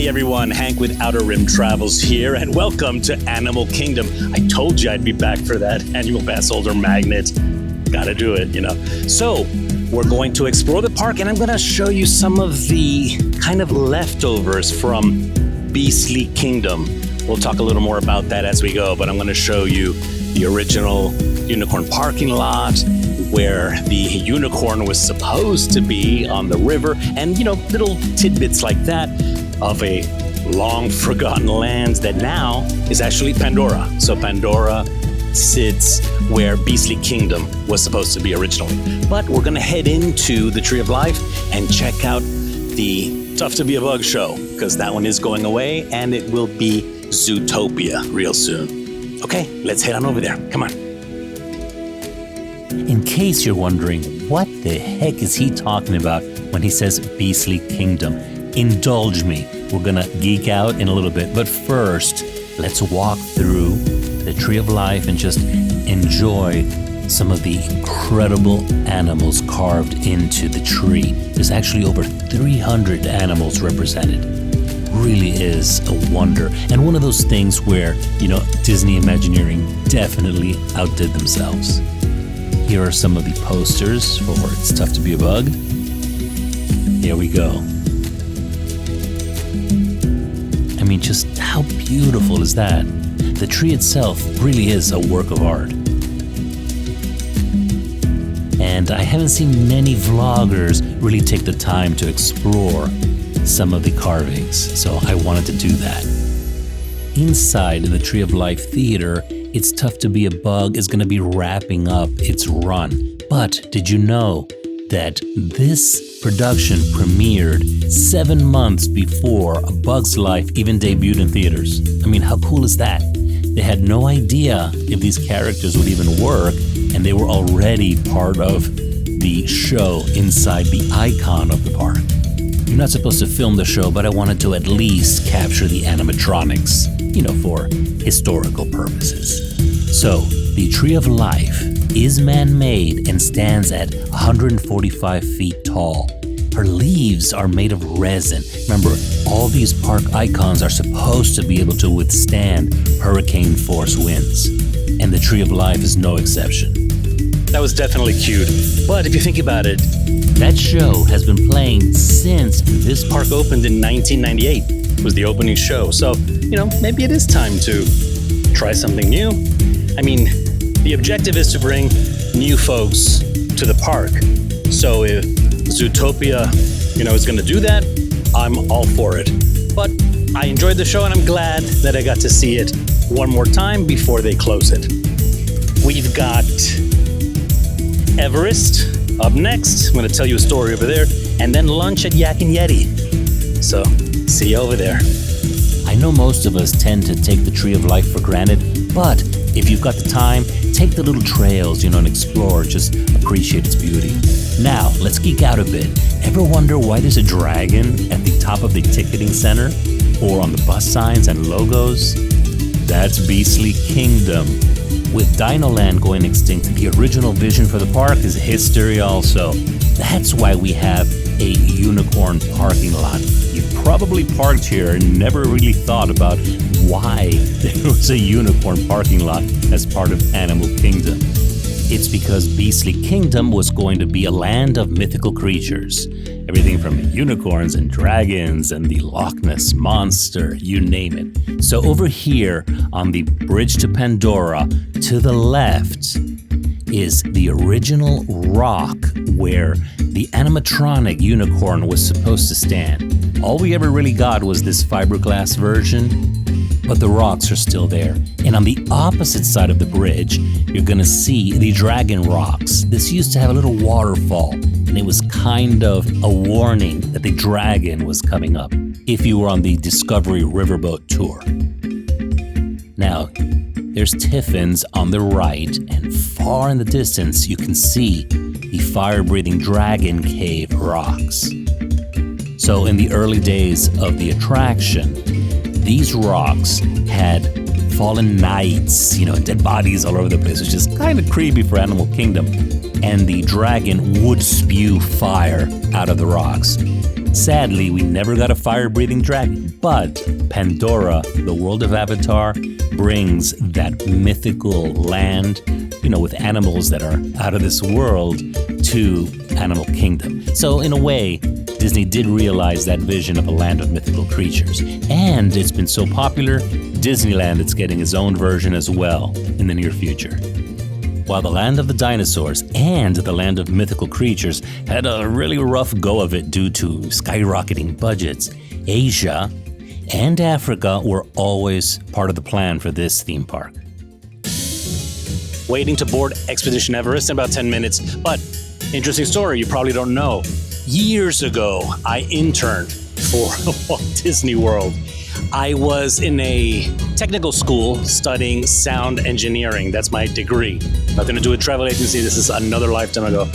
Hey everyone, Hank with Outer Rim Travels here, and welcome to Animal Kingdom. I told you I'd be back for that annual pass holder magnet. Gotta do it, you know. So, we're going to explore the park, and I'm gonna show you some of the kind of leftovers from Beastly Kingdom. We'll talk a little more about that as we go, but I'm gonna show you the original unicorn parking lot, where the unicorn was supposed to be on the river, and, you know, little tidbits like that of a long forgotten land that now is actually Pandora. So Pandora sits where Beastly Kingdom was supposed to be originally. But we're gonna head into the Tree of Life and check out the Tough to Be a Bug show, because that one is going away, and it will be Zootopia real soon. Okay, let's head on over there. Come on. In case you're wondering, what the heck is he talking about when he says Beastly Kingdom? Indulge me. We're gonna geek out in a little bit, but first, let's walk through the Tree of Life and just enjoy some of the incredible animals carved into the tree. There's actually over 300 animals represented. Really is a wonder, and one of those things where, you know, Disney Imagineering definitely outdid themselves. Here are some of the posters for It's Tough to Be a Bug. Here we go. I mean, just how beautiful is that? The tree itself really is a work of art. And I haven't seen many vloggers really take the time to explore some of the carvings, so I wanted to do that. Inside the Tree of Life Theater, It's Tough to Be a Bug is going to be wrapping up its run. But did you know that this production premiered 7 months before A Bug's Life even debuted in theaters? I mean, how cool is that? They had no idea if these characters would even work, and they were already part of the show inside the icon of the park. You're not supposed to film the show, but I wanted to at least capture the animatronics, you know, for historical purposes. So, the Tree of Life is man-made and stands at 145 feet tall. Her leaves are made of resin. Remember, all these park icons are supposed to be able to withstand hurricane-force winds, and the Tree of Life is no exception. That was definitely cute, but if you think about it, that show has been playing since this park opened in 1998. It was the opening show, so, you know, maybe it is time to try something new. I mean, the objective is to bring new folks to the park. So if Zootopia, you know, is going to do that, I'm all for it. But I enjoyed the show, and I'm glad that I got to see it one more time before they close it. We've got Everest up next. I'm going to tell you a story over there, and then lunch at Yak Yeti. So, see you over there. I know most of us tend to take the Tree of Life for granted, but if you've got the time, take the little trails, you know, and explore, just appreciate its beauty. Now, let's geek out a bit. Ever wonder why there's a dragon at the top of the ticketing center or on the bus signs and logos? That's Beastly Kingdom. With DinoLand going extinct, the original vision for the park is history also. That's why we have a unicorn parking lot. You've probably parked here and never really thought about why there was a unicorn parking lot as part of Animal Kingdom. It's because Beastly Kingdom was going to be a land of mythical creatures. Everything from unicorns and dragons and the Loch Ness Monster, you name it. So over here on the bridge to Pandora, to the left, is the original rock where the animatronic unicorn was supposed to stand. All we ever really got was this fiberglass version, but the rocks are still there. And on the opposite side of the bridge, you're gonna see the dragon rocks. This used to have a little waterfall, and it was kind of a warning that the dragon was coming up if you were on the Discovery Riverboat tour. Now, there's Tiffin's on the right, and far in the distance you can see the fire-breathing dragon cave rocks. So in the early days of the attraction, these rocks had fallen knights, you know, dead bodies all over the place, which is kind of creepy for Animal Kingdom. And the dragon would spew fire out of the rocks. Sadly, we never got a fire-breathing dragon, but Pandora, the world of Avatar, brings that mythical land, with animals that are out of this world, to Animal Kingdom. So in a way, Disney did realize that vision of a land of mythical creatures. And it's been so popular, Disneyland is getting its own version as well in the near future. While the land of the dinosaurs and the land of mythical creatures had a really rough go of it due to skyrocketing budgets, Asia and Africa were always part of the plan for this theme park. Waiting to board Expedition Everest in about 10 minutes, but interesting story you probably don't know. Years ago, I interned for Walt Disney World. I was in a technical school studying sound engineering. That's my degree. Nothing to do with travel agency. This is another lifetime ago.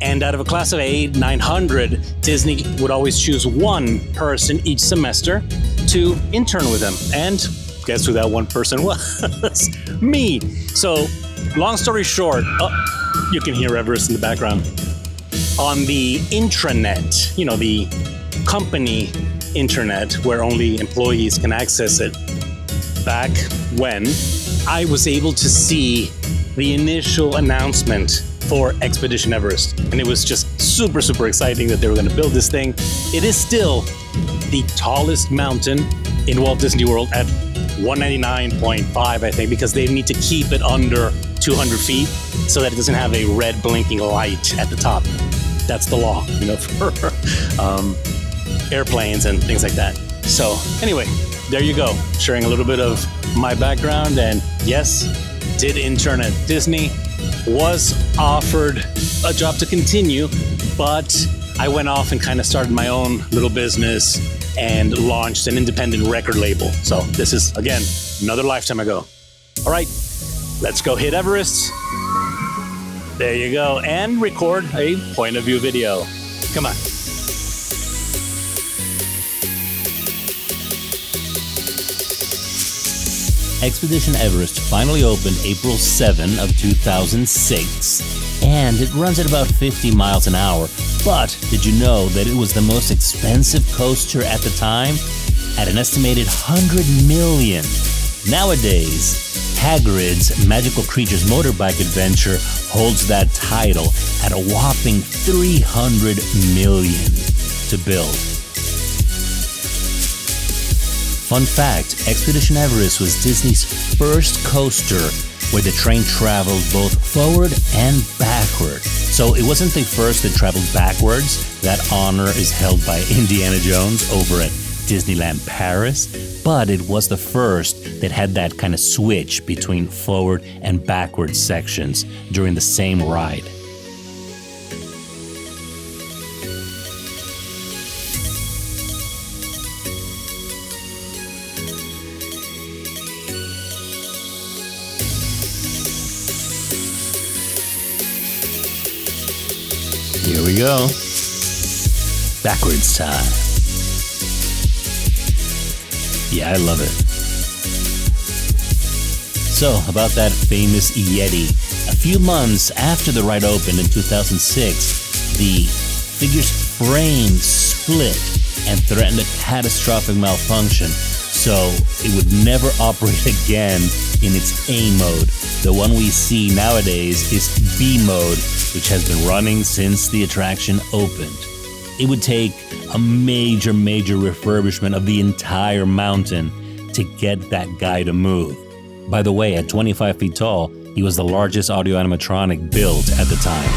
And out of a class of 900, Disney would always choose one person each semester to intern with them. And guess who that one person was? Me. So, long story short, you can hear Everest in the background. On the intranet, the company internet where only employees can access it, back when, I was able to see the initial announcement for Expedition Everest. And it was just super, super exciting that they were going to build this thing. It is still the tallest mountain in Walt Disney World at 199.5, I think, because they need to keep it under 200 feet so that it doesn't have a red blinking light at the top. That's the law, for airplanes and things like that. So anyway, there you go. Sharing a little bit of my background. And yes, did intern at Disney. Was offered a job to continue, but I went off and kind of started my own little business and launched an independent record label. So this is, again, another lifetime ago. All right, let's go hit Everest. There you go. And record a point of view video. Come on. Expedition Everest finally opened April 7 of 2006, and it runs at about 50 miles an hour. But did you know that it was the most expensive coaster at the time? At an estimated $100 million. Nowadays, Hagrid's Magical Creatures motorbike adventure holds that title at a whopping $300 million to build. Fun fact, Expedition Everest was Disney's first coaster where the train traveled both forward and backward. So it wasn't the first that traveled backwards. That honor is held by Indiana Jones over at Disneyland Paris, but it was the first that had that kind of switch between forward and backward sections during the same ride. Here we go. Backwards time. Yeah, I love it. So, about that famous Yeti. A few months after the ride opened in 2006, the figure's frame split and threatened a catastrophic malfunction. So, it would never operate again in its A mode. The one we see nowadays is B mode, which has been running since the attraction opened. It would take a major refurbishment of the entire mountain to get that guy to move. By the way, at 25 feet tall, he was the largest audio animatronic built at the time.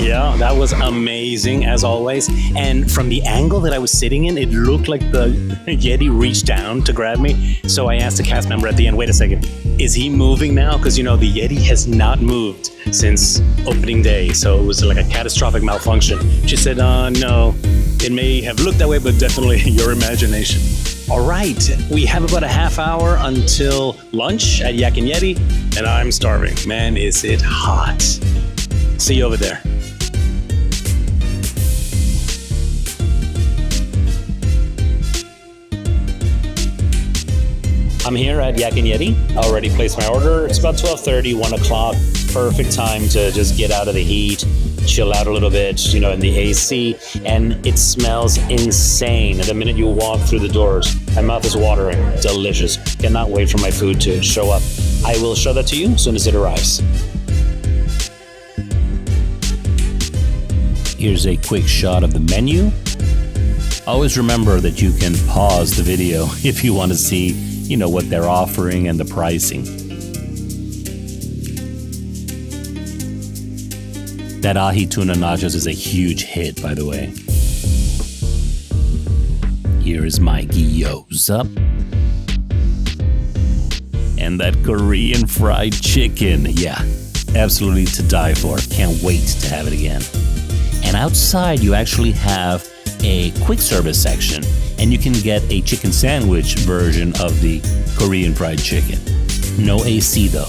Yeah, that was amazing as always. And from the angle that I was sitting in, it looked like the Yeti reached down to grab me. So I asked the cast member at the end, wait a second, is he moving now? Because the Yeti has not moved since opening day. So it was like a catastrophic malfunction. She said, no, it may have looked that way, but definitely your imagination. All right, we have about a half hour until lunch at Yak Yeti, and I'm starving. Man, is it hot. See you over there. I'm here at Yak Yeti. I already placed my order. It's about 12:30, 1 o'clock. Perfect time to just get out of the heat, chill out a little bit, in the AC, and it smells insane. The minute you walk through the doors, my mouth is watering. Delicious. Cannot wait for my food to show up. I will show that to you as soon as it arrives. Here's a quick shot of the menu. Always remember that you can pause the video if you want to see, what they're offering and the pricing. That ahi tuna nachos is a huge hit, by the way. Here is my gyoza. And that Korean fried chicken. Yeah, absolutely to die for. Can't wait to have it again. And outside you actually have a quick service section, and you can get a chicken sandwich version of the Korean fried chicken. No AC though.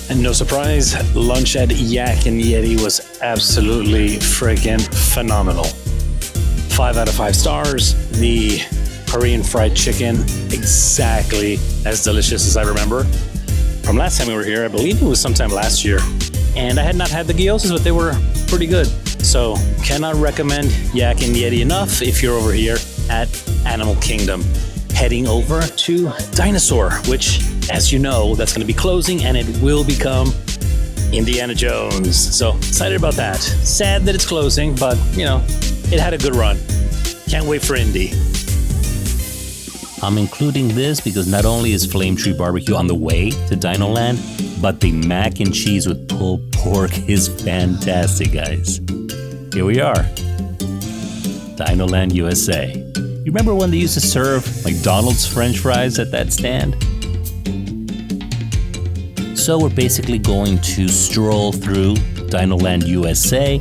And no surprise, lunch at Yak Yeti was absolutely friggin' phenomenal. 5 out of 5 stars. The Korean fried chicken, exactly as delicious as I remember. From last time we were here, I believe it was sometime last year. And I had not had the gyozas, but they were pretty good. So, cannot recommend Yak Yeti enough if you're over here at Animal Kingdom. Heading over to Dinosaur, which, as you know, that's going to be closing, and it will become Indiana Jones. So, excited about that. Sad that it's closing, but, it had a good run. Can't wait for Indy. I'm including this because not only is Flame Tree Barbecue on the way to DinoLand, but the mac and cheese with pulled pork is fantastic, guys. Here we are, DinoLand U.S.A. You remember when they used to serve McDonald's French fries at that stand? So we're basically going to stroll through DinoLand U.S.A.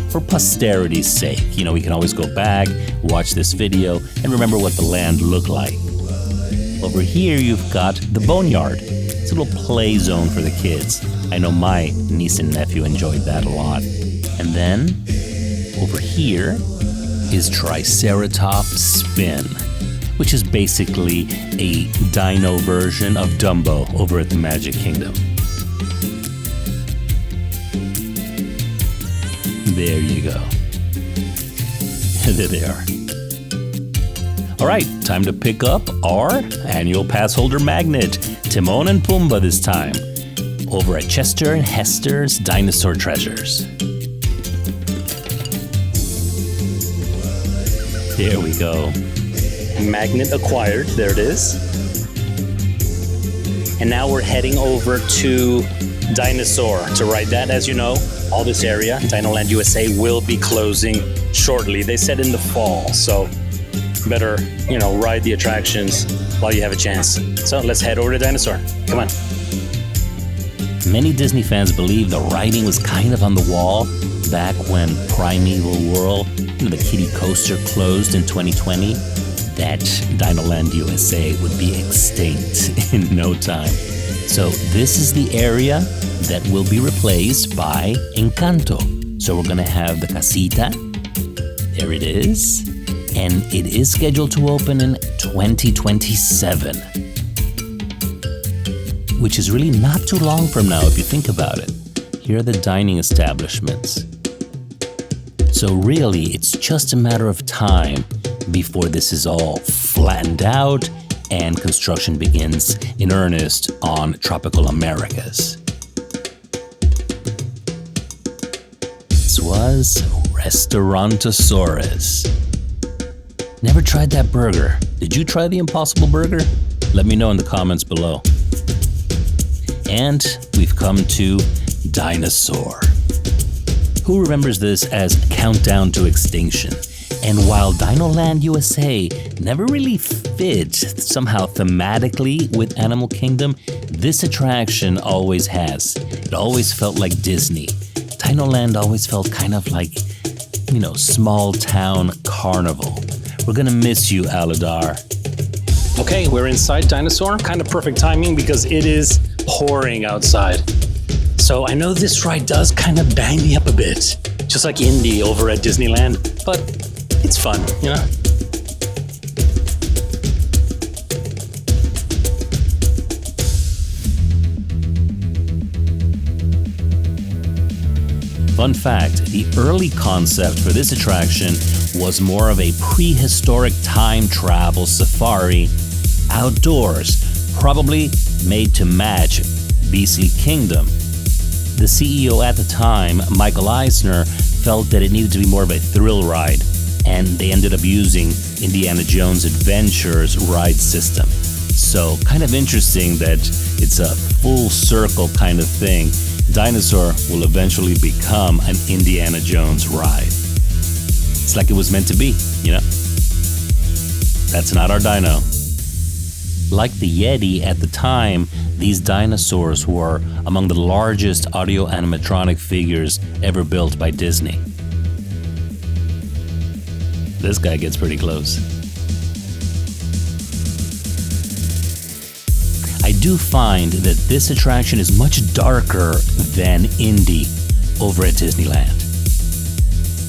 for posterity's sake. We can always go back, watch this video, and remember what the land looked like. Over here, you've got the Boneyard. It's a little play zone for the kids. I know my niece and nephew enjoyed that a lot. And then, over here is Triceratops Spin, which is basically a dino version of Dumbo over at the Magic Kingdom. There you go. There they are. All right, time to pick up our annual pass holder magnet, Timon and Pumbaa this time, over at Chester and Hester's Dinosaur Treasures. There we go. Magnet acquired, there it is. And now we're heading over to Dinosaur to ride that. As you know, all this area, DinoLand U.S.A. will be closing shortly. They said in the fall, so better, ride the attractions while you have a chance. So let's head over to Dinosaur. Come on. Many Disney fans believe the writing was kind of on the wall back when Primeval Whirl, the kiddie coaster, closed in 2020, that DinoLand U.S.A. would be extinct in no time. So this is the area that will be replaced by Encanto. So we're going to have the casita. There it is. And it is scheduled to open in 2027. Which is really not too long from now if you think about it. Here are the dining establishments. So really, it's just a matter of time before this is all flattened out and construction begins in earnest on Tropical Americas. This was Restaurantosaurus. Never tried that burger. Did you try the Impossible Burger? Let me know in the comments below. And we've come to Dinosaur. Who remembers this as Countdown to Extinction? And while DinoLand U.S.A. never really fit somehow thematically with Animal Kingdom, this attraction always has. It always felt like Disney. DinoLand always felt kind of like, small town carnival. We're gonna miss you, Aladar. Okay, we're inside Dinosaur. Kind of perfect timing because it is pouring outside. So I know this ride does kind of bang me up a bit, just like Indy over at Disneyland, but it's fun, Fun fact, the early concept for this attraction was more of a prehistoric time travel safari outdoors, probably made to match BC Kingdom. The CEO at the time, Michael Eisner, felt that it needed to be more of a thrill ride, and they ended up using Indiana Jones Adventures ride system. So kind of interesting that it's a full circle kind of thing. Dinosaur will eventually become an Indiana Jones ride. It's like it was meant to be, you know? That's not our dino. Like the Yeti at the time, these dinosaurs were among the largest audio animatronic figures ever built by Disney. This guy gets pretty close. I do find that this attraction is much darker than Indy over at Disneyland.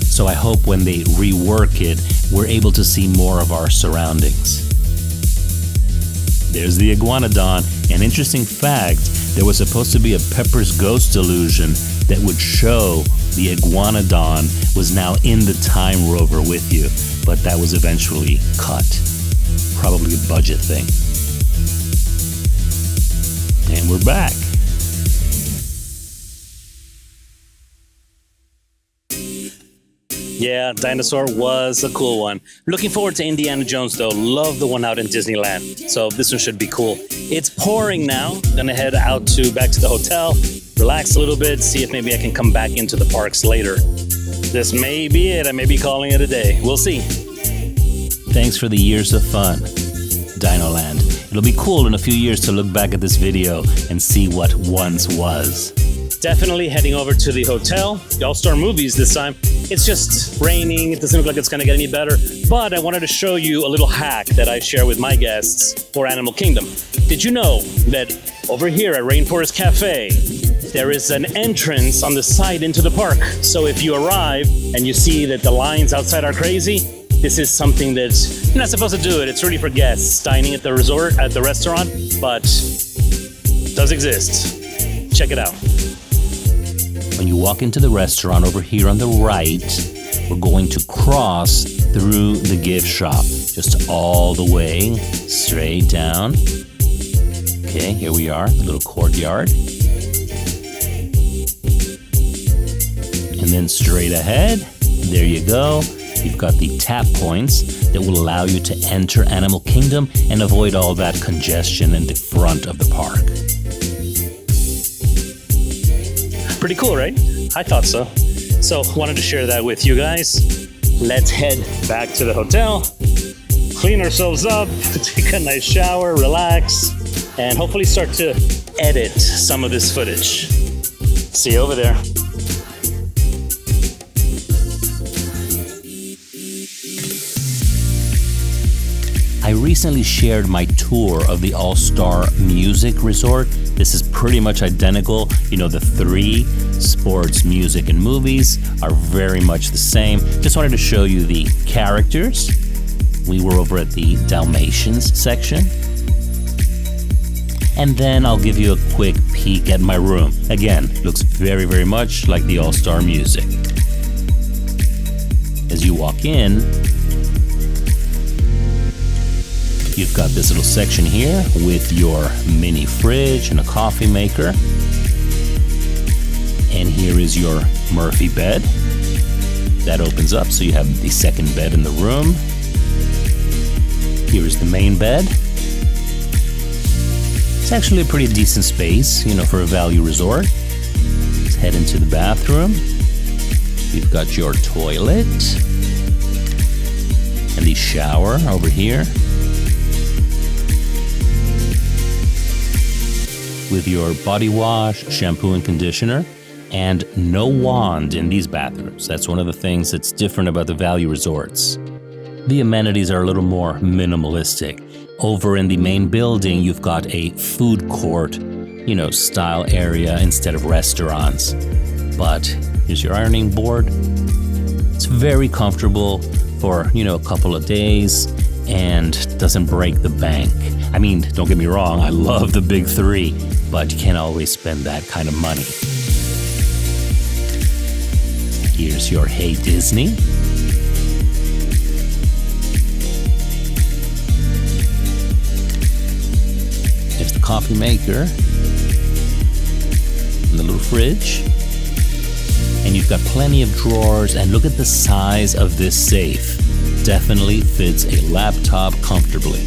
So I hope when they rework it, we're able to see more of our surroundings. There's the Iguanodon. An interesting fact, there was supposed to be a Pepper's Ghost illusion that would show the Iguanodon was now in the Time Rover with you, but that was eventually cut. Probably a budget thing. And we're back. Yeah, Dinosaur was a cool one. Looking forward to Indiana Jones though. Love the one out in Disneyland. So this one should be cool. It's pouring now. Gonna head back to the hotel, relax a little bit, see if maybe I can come back into the parks later. This may be it. I may be calling it a day. We'll see. Thanks for the years of fun, DinoLand. It'll be cool in a few years to look back at this video and see what once was. Definitely heading over to the hotel. The All-Star Movies this time. It's just raining. It doesn't look like it's going to get any better. But I wanted to show you a little hack that I share with my guests for Animal Kingdom. Did you know that over here at Rainforest Cafe, there is an entrance on the side into the park? So if you arrive and you see that the lines outside are crazy, this is something that you're not supposed to do it. It's really for guests dining at the resort, at the restaurant, but it does exist. Check it out. When you walk into the restaurant over here on the right, we're going to cross through the gift shop, just all the way straight down. Okay, here we are, the little courtyard. And then straight ahead, there you go. You've got the tap points that will allow you to enter Animal Kingdom and avoid all that congestion in the front of the park. Pretty cool, right? I thought so. So wanted to share that with you guys. Let's head back to the hotel, clean ourselves up, take a nice shower, relax, and hopefully start to edit some of this footage. See you over there. I recently shared my tour of the All-Star Music Resort. This is pretty much identical. You know, the three, sports, music, and movies, are very much the same. Just wanted to show you the characters. We were over at the Dalmatians section. And then I'll give you a quick peek at my room. Again, looks very, very much like the All-Star Music. As you walk in, you've got this little section here with your mini fridge and a coffee maker. And here is your Murphy bed. That opens up, so you have the second bed in the room. Here is the main bed. It's actually a pretty decent space, you know, for a value resort. Let's head into the bathroom. You've got your toilet and the shower over here, with your body wash, shampoo and conditioner, and no wand in these bathrooms. That's one of the things that's different about the value resorts. The amenities are a little more minimalistic. Over in the main building, you've got a food court, you know, style area instead of restaurants. But here's your ironing board. It's very comfortable for, you know, a couple of days and doesn't break the bank. I mean, don't get me wrong, I love the big three, but you can't always spend that kind of money. Here's your Hey Disney. There's the coffee maker. And the little fridge. And you've got plenty of drawers, and look at the size of this safe. Definitely fits a laptop comfortably.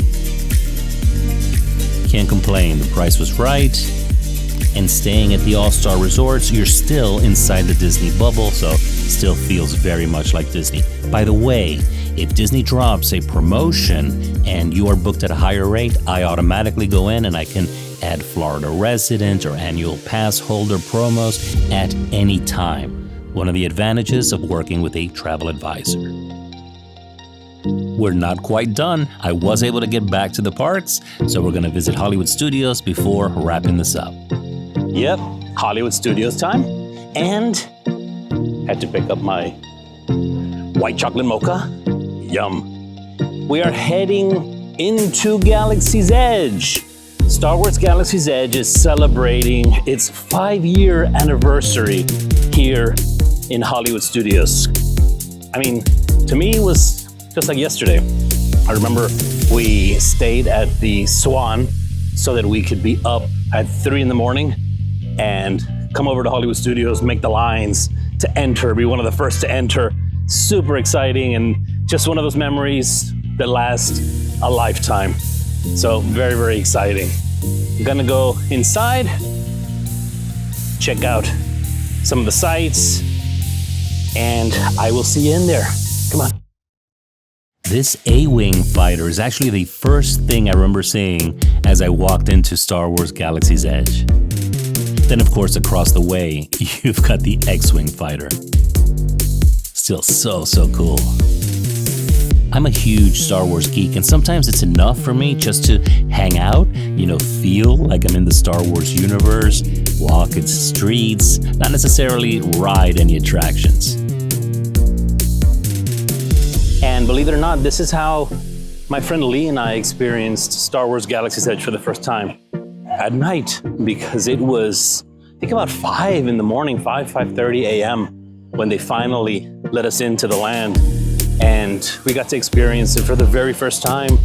Can't complain, the price was right. And staying at the All-Star Resorts, you're still inside the Disney bubble, so still feels very much like Disney. By the way, if Disney drops a promotion and you are booked at a higher rate, I automatically go in and I can add Florida resident or annual pass holder promos at any time. One of the advantages of working with a travel advisor. We're not quite done. I was able to get back to the parks, so we're going to visit Hollywood Studios before wrapping this up. Yep, Hollywood Studios time. And had to pick up my white chocolate mocha. Yum. We are heading into Galaxy's Edge. Star Wars Galaxy's Edge is celebrating its 5-year anniversary here in Hollywood Studios. I mean, to me, it was just like yesterday. I remember we stayed at the Swan so that we could be up at 3 a.m. and come over to Hollywood Studios, make the lines to enter, be one of the first to enter. Super exciting and just one of those memories that last a lifetime. So very, very exciting. I'm gonna go inside, check out some of the sights, and I will see you in there. Come on. This A-Wing fighter is actually the first thing I remember seeing as I walked into Star Wars Galaxy's Edge. Then, of course, across the way, you've got the X-Wing fighter. Still so cool. I'm a huge Star Wars geek, and sometimes it's enough for me just to hang out, feel like I'm in the Star Wars universe, walk its streets, not necessarily ride any attractions. And believe it or not, this is how my friend Lee and I experienced Star Wars Galaxy's Edge for the first time at night, because it was, I think, about 5 in the morning, 5:30 a.m. when they finally let us into the land. And we got to experience it for the very first time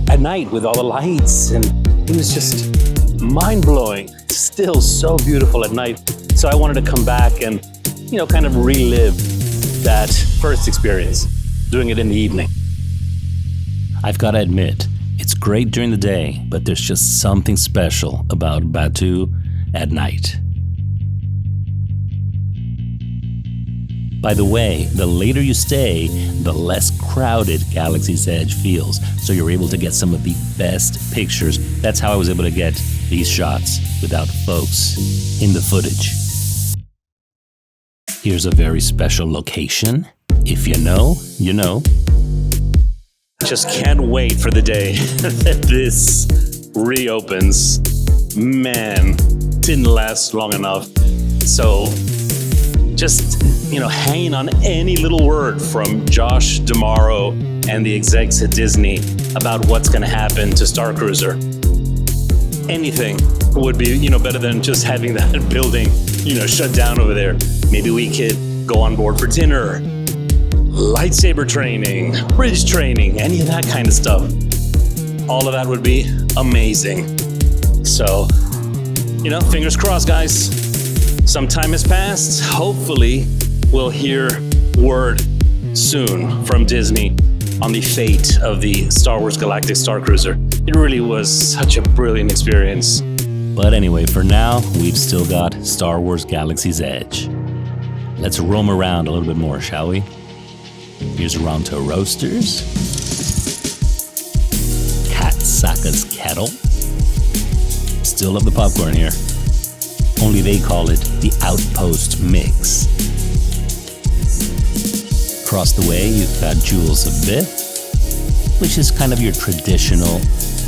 at night with all the lights, and it was just mind-blowing. Still so beautiful at night. So I wanted to come back and, kind of relive that first experience, doing it in the evening. I've got to admit, it's great during the day, but there's just something special about Batuu at night. By the way, the later you stay, the less crowded Galaxy's Edge feels, so you're able to get some of the best pictures. That's how I was able to get these shots without folks in the footage. Here's a very special location. If you know, you know. Just can't wait for the day that this reopens. Man, didn't last long enough. So just, hanging on any little word from Josh D'Amaro and the execs at Disney about what's going to happen to Starcruiser. Anything would be, better than just having that building, shut down over there. Maybe we could go on board for dinner, lightsaber training, bridge training, any of that kind of stuff. All of that would be amazing. So, fingers crossed, guys. Some time has passed. Hopefully, we'll hear word soon from Disney on the fate of the Star Wars Galactic Starcruiser. It really was such a brilliant experience. But anyway, for now, we've still got Star Wars Galaxy's Edge. Let's roam around a little bit more, shall we? Here's Ronto Roasters. Kat Saka's Kettle. Still love the popcorn here. Only they call it the Outpost Mix. Across the way, you've got Jewels of Bith, which is kind of your traditional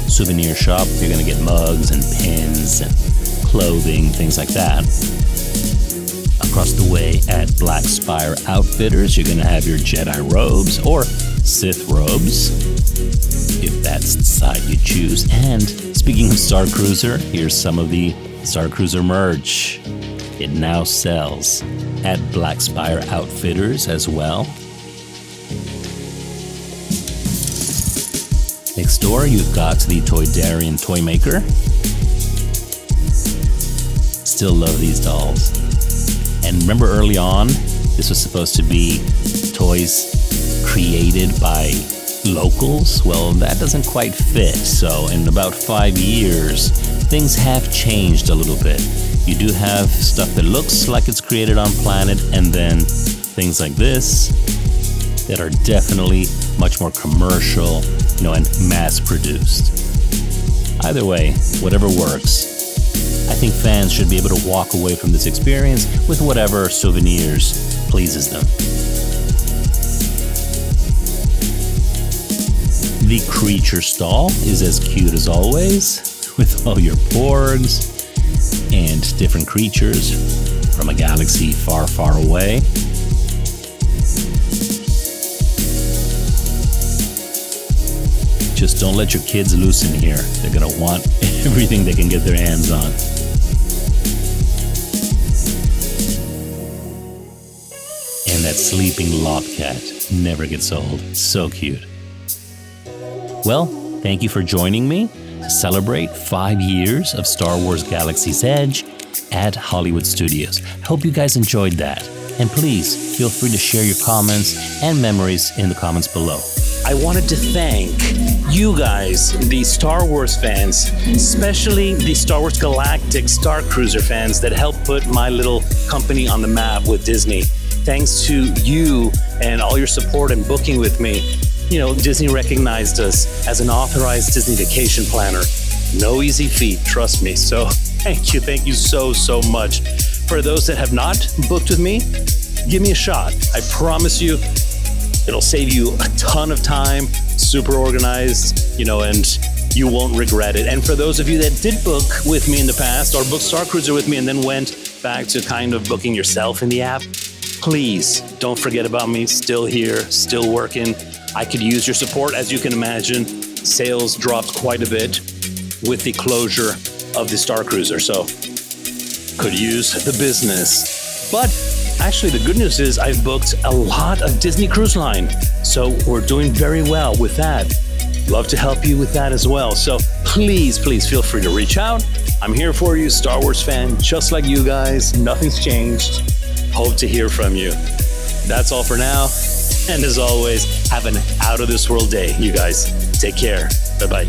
souvenir shop. You're going to get mugs and pins and clothing, things like that. Across the way at Black Spire Outfitters, you're going to have your Jedi robes or Sith robes, if that's the side you choose. And speaking of Starcruiser, here's some of the Starcruiser merch. It now sells at Black Spire Outfitters as well. Next door, you've got the Toydarian Toy Maker. Still love these dolls. And remember early on, this was supposed to be toys created by locals? Well, that doesn't quite fit. So in about 5 years, things have changed a little bit. You do have stuff that looks like it's created on planet, and then things like this that are definitely much more commercial, and mass produced. Either way, whatever works. I think fans should be able to walk away from this experience with whatever souvenirs pleases them. The creature stall is as cute as always, with all your porgs and different creatures from a galaxy far, far away. Just don't let your kids loose in here. They're gonna want everything they can get their hands on. And that sleeping lobcat never gets old. So cute. Well, thank you for joining me to celebrate 5 years of Star Wars Galaxy's Edge at Hollywood Studios. I hope you guys enjoyed that. And please feel free to share your comments and memories in the comments below. I wanted to thank you guys, the Star Wars fans, especially the Star Wars Galactic Starcruiser fans that helped put my little company on the map with Disney. Thanks to you and all your support and booking with me, Disney recognized us as an Authorized Disney Vacation Planner. No easy feat, trust me. So thank you so, so much. For those that have not booked with me, give me a shot. I promise you, it'll save you a ton of time, super organized, and you won't regret it. And for those of you that did book with me in the past or booked Starcruiser with me and then went back to kind of booking yourself in the app, please don't forget about me. Still here, still working. I could use your support. As you can imagine, sales dropped quite a bit with the closure of the Starcruiser. So could use the business. But actually, the good news is I've booked a lot of Disney Cruise Line. So we're doing very well with that. Love to help you with that as well. So please feel free to reach out. I'm here for you, Star Wars fan, just like you guys. Nothing's changed. Hope to hear from you. That's all for now. And as always, have an out of this world day, you guys. Take care. Bye-bye.